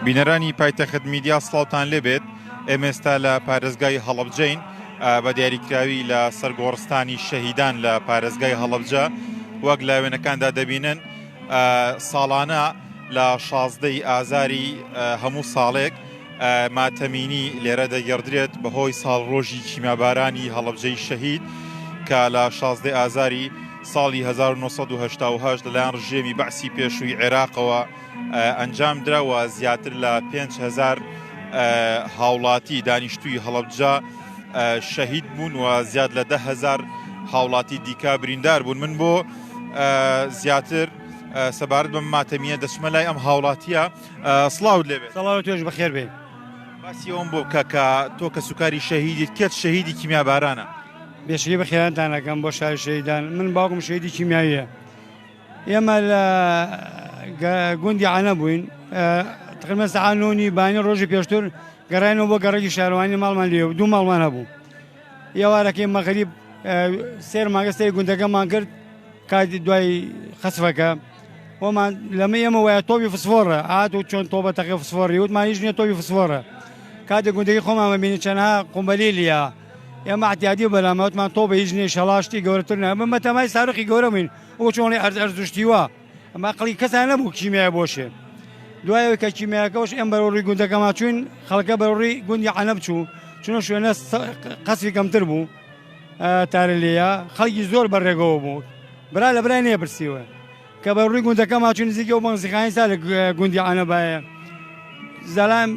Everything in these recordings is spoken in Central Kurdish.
بینەرانی پایتەخت میدیا سڵاوتان لێبێت ئێمە ئێستا لە پارێزگای هەڵەبجەین بە دیاریکراوی لە سەرگۆڕستانی شەهیدان لە پارێزگای هەڵەبجە وەک لە وێنەکاندا دەبینن ساڵانە لە 16 ئازاری هەموو ساڵێک ماتەمینی لێرە دەگەڕدرێت بەهۆی ساڵڕۆژی کیمیابارانی هەڵەبجەی شەهید کە لە 16 ئازاری ساڵی 1970 لەلایەن ڕژێمی بەعسی پێشووی عێراقەوە ئەنجام دراوە. زیاتر لە 5,000 هاوڵاتی دانیشتووی هەڵەبجە شەهید بوون و زیاد لە 10,000 هاوڵاتی دیکە بریندار بوون. من بۆ زیاتر سەبارەت بەم ماتەمیە دەچمە لای ئەم هاوڵاتیە. سڵاوت لێبێت. سەڵاو تۆش بەخێر بێ. باسی ئەوم بۆ بکە کە تۆ کە سوکاری شەهیدیت کێت شەهیدی کیمیابارانە. بێشکی بەخێرانتان ئەەکەم بۆ شاری شەهیدان. من باوکم شەهیدی کیمیاویە. ئێمە لە گوندی عانە بووین تقریبا سەعات 9 بانی ڕۆژی پێشتر گەڕاینەوە بۆ گەڕێکی شارەوانی ماڵمان لێ دوو ماڵمان هەبوو. ئێوارەکەی مەغریب سێر مانگە سەری گوندەکەمان کرد کاتی دوای خەسفەکە وەمان لەمە ئێمە وایە تۆپی فسفۆڕە ئات و چۆن تۆ بە تەقی فسفۆڕی وتمان هیچ نییە تۆپی فسفۆڕە. کاتێک گوندەکەی خۆمان ببینی چەندها قومبەلیلیە ئێمە احتیاطی بەلامە وتمان تۆ بە هیچ نییە شەڵاشتی گەورەتر نە بمە تەمای سارقی گەورە بووین ئەو چۆنی ئەرزشتیوە ئەمە عەقڵی کەسان نەبوو کیمیای بۆشێ. دوایەوەی کە کیمیاکەوش ئێم بەڕۆڕی گوندەکەمان چوین خەڵکە بەڕۆڕی گوندی عانە بچوو چونە شوێنە قەسفی کەمتر بوو تارلەیە خەڵکی زۆر بەڕێگەوە بوو برا لە برای نێبرسیوە کە بەڕووی گوندەکەمان چوون نزیکە و مەنزیخانی سا لە گوندی عانە باە زەلام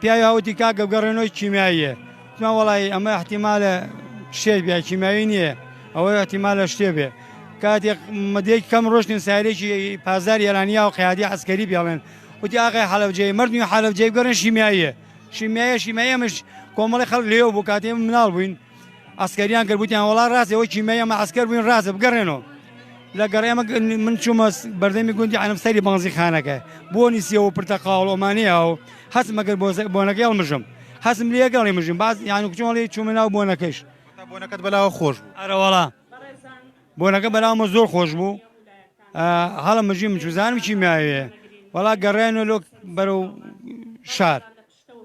پیاوی هاوتی کاکە بگەڕێنەوەی کیمیاییە تمان وەڵی ئەمە احتیمالە شێت بیا کیمیاوی نییە ئەوەی احتیمالە شتێ بێ. کاتێک مدەیەک کەم ڕۆشتین سارێکی پازار ئێرانیا و قیادی عسکەری بێڵێن وتی ئاغای حەلەبجەی مردنی حەلەبجەی بگەڕێن شیمیاییە شیمیایەمەش کۆمەڵی خەڵک لێوە بوو کاتێ مناڵ بووین ئەسکەریان کرد وتیان وەڵا ڕاستە ئەوەی کیمیایی ئەمە عەسکەر بووین ڕاستە بگەڕێنەوە. لە گەڕێمە من چوومە بەردەمی گوندی عانە سەری بەنزیخانەکە بۆ نیسیەوە پرتەقاڵ ئۆمانیە و هەستمە کرد بۆنەکەی هەڵمژم هەستم لێ گەڵی مژم باز یانی کوچۆڵی چوومە ناو بۆنەکەش بۆنەکەت بەلاوە خۆش بوو. ئەرەوەڵا بۆنەکە بەلاومە زۆر خۆش بوو هەڵە مژی من چوزانم کیمیاویە وەڵا گەڕێنە لۆ بەرەو شار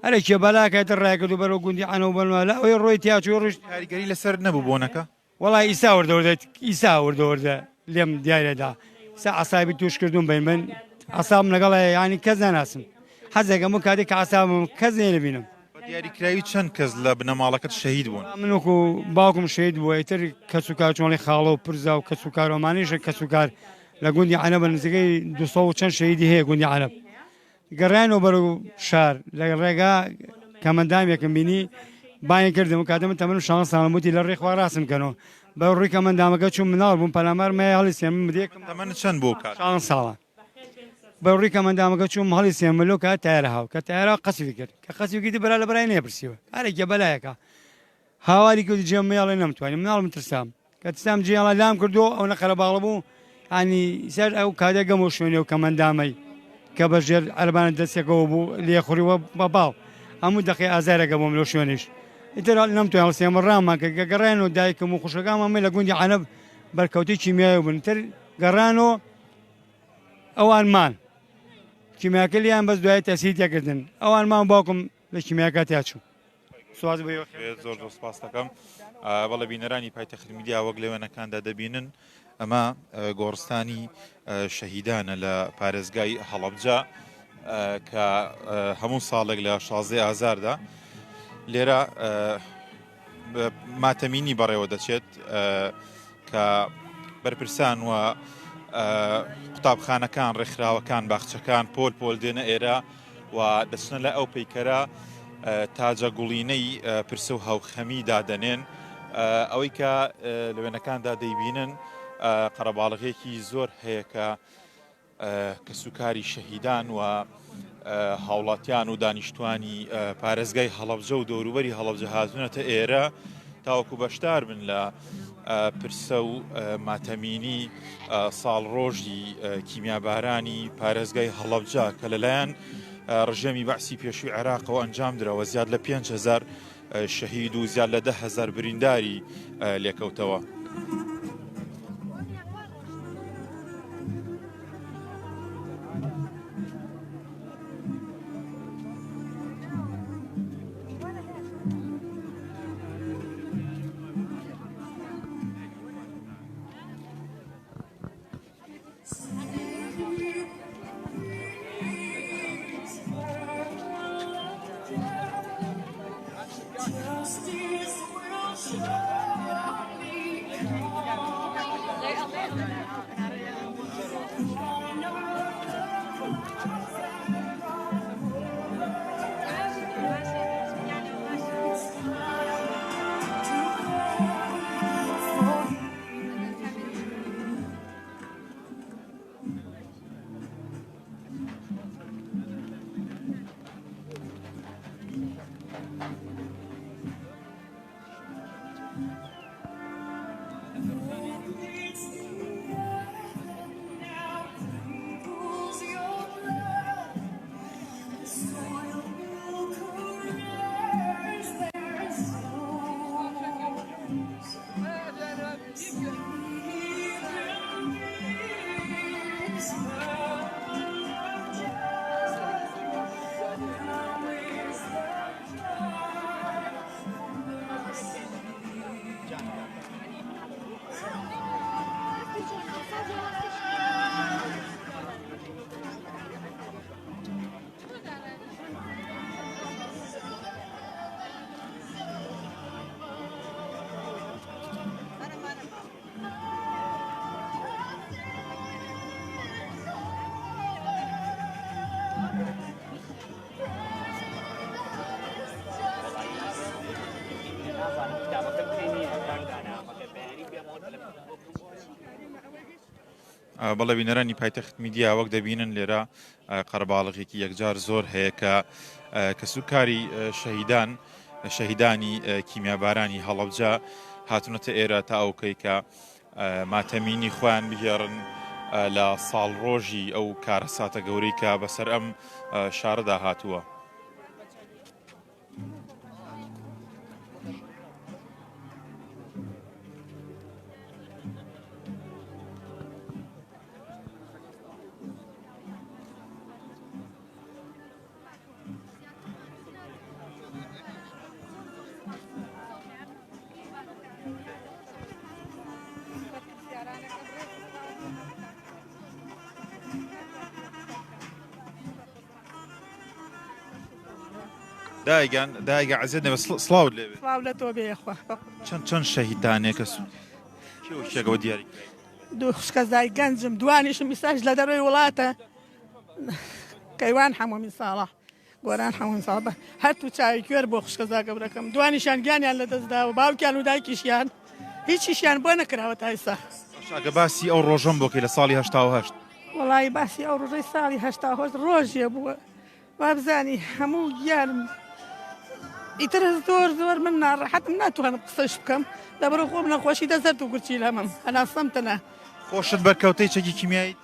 هەرە کێ بەلاکەتە ڕایکرد و بەرەو گوندی عانە و بەنوە لە ئەوەی ڕۆی تیاچوی ڕۆژ کاریگەری لەسەر نەبوو بۆنەکە وەڵای ئیسا وەردەوردە ئیسا وەردەوردە لێم دیارێدا سا عسابی توش کردوم بین من عسابم لەگەڵ ینی کەس ناناسم حەزێکەم و کاتێک کە عسابم کەس نێنەبینم. دیاریکراوی چەند کەس لە بنەماڵەکەت شەهید بوون؟ من وەکو باوکم شەهید بووە ئیتر کەس و کار چۆنی خاڵە و پرزا و کەس و کارۆمانیشە کەس و کار لە گوندی عانە بە نزیکەی 200 و چەند شەهیدی هەیە گوندی عانە. گەڕیانەوە بەرەو شار لە ڕێگا کەمەندامێکم بینی بانگی کردم و کاتە من تەمەنم 6 ساڵم وتی لە ڕێخوا ڕاستم کەنەوە بە ڕووی کەمەندامەکە چوون مناڵ بووم پەلامار مای هەڵیسێن من بدێکم تەمەنت چەند بوو کات؟ 6 ساڵە بە ڕووی کەمەندامەکە چوون هەڵیسێن ملۆ کات تایارە هاو کە تایارە قەسفی کرد کە قەسفی برا لە بەرای نێپرسیوە هەرێکە بەلایەکە هاواری کردی جێمەیاڵێ نەمتوانین مناڵ من ترسام کە ترسام جێڵە لام کردو ئەو نەقەرە باڵە بوو ئانی سەر ئەو کاتێک گەمە شوێنێ و کەمەندامەی کە بەژێر عەربانە دەستێکەوە بوو لێخوریوە بە باڵ هەموو دەقی ئازارێکە بۆم لەو شوێنیش ئیتر نەمتوان هەڵسێمە ڕامان کە گەڕێنەوە دایکم و خوشەکانمە لە گوندی عانە بەرکەوتی کیمیایی بوون تر گەڕانەوە ئەوانمان کیمیاکە لیان بەس دوای تەسییرتێکردن ئەوانمان باوکم لە کیمیاکە تاچوو. سواز زۆر زۆر سپاس دەکەم. بەڵێ بینەرانی پایتەخت میدیا وەک لە وێنەکاندا دەبینن ئەمە گۆڕستانی شەهیدانە لە پارێزگای هەڵەبجە کە هەموو ساڵێک لە 16 ئازاردا لێرە ماتەمینی بەڕێوە دەچێت کە بەرپرسان و قوتابخانەکان ڕێکخراوەکان باخچەکان پۆل دێنە ئێرە و دەچنە لە ئەو پەیکەرە تاجە گوڵینەی پرسە و هاوخەمی دادەنێن ئەوەی کە لە وێنەکاندا دەیبینن قەرەباڵغێکی زۆر هەیە کە سوکاری شەهیدان و هاوڵاتیان و دانیشتوانی پارێزگای هەڵەبجە و دەوروبەری هەڵەبجە هاتوونەتە ئێرە تاوەکو بەشدار بن لە پرسە و ماتەمینی ساڵڕۆژی کیمیابارانی پارێزگای هەڵەبجە کە لەلایەن ڕژێمی بەعسی پێشووی عێراقەوە ئەنجام درەوە زیاد لە 5,000 شەهید و زیاد لە 10,000 برینداری لێکەوتەوە. بەڵێ بینەرانی پایتەخت میدیا وەک دەبینن لێرە قەرەباڵغێکی یەکجار زۆر هەیە کە سوکاری شەهیدانی کیمیابارانی هەڵەبجە هاتونەتە ئێرە تا ئەوکەی کە ماتەمینی خۆیان بگێڕن لە ساڵڕۆژی ئەو کارەساتە گەورەی کە بەسەر ئەم شارەدا هاتووە. دایگە عەزیزێ سڵاو لێبێ سڵاو لە تۆ بێ خوا چەند شەهیدانێکە کێوەکێکەوە دیاری دوو خوشکەزای گەنجم دوانیشم میساژ لە دەروی وڵاتە کەیوان هەموو ساڵە گۆران هەموو ساڵ بە هەرتوو چاوی کوێر بۆ خوشکەزا گەورەکەم دوانیشان گیانیان لە دەستداوە باوکیان و دایکیشیان هیچیشیان بۆ نەکراوە تا ئێستا. ئەگە باسی ئەو ڕۆژەم بۆکەی لە ساڵی 1970 وەڵی باسی ئەو ڕۆژەی ساڵی 1970 ڕۆژێ بووە وا بزانی هەموو گیانم ئیتر زۆر من ناڕەحەتم ناتوانم قسەش بکەم لەبەرە خۆم نەخۆشی دەزەرد و گورچی لەمەم هەناسەمتەنە خۆشت بەرکەوتەی چەکی کیمیایی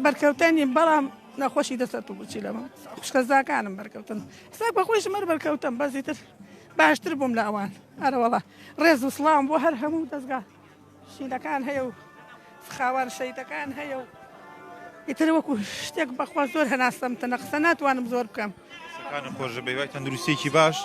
بەرکەوتنی بەڵام نەخۆشی دەسەر و گوچی لەمە خوشکەزاکانم بەرکەوتن ساک بە خۆش مەر بەرکەوتم بەزیتر باشتر بووم لە ئەوان ئەرەوەڵا ڕێز و سڵام بۆ هەر هەموو دەستگا شیلەکان هەیە و خاوەن شەیدەکان هەیە و ئیتر وەکو شتێک بەخوا زۆر هەناسەمتەنە قسە ناتوانم زۆر بکەم خۆشە بەیوای تەندروستێکی باش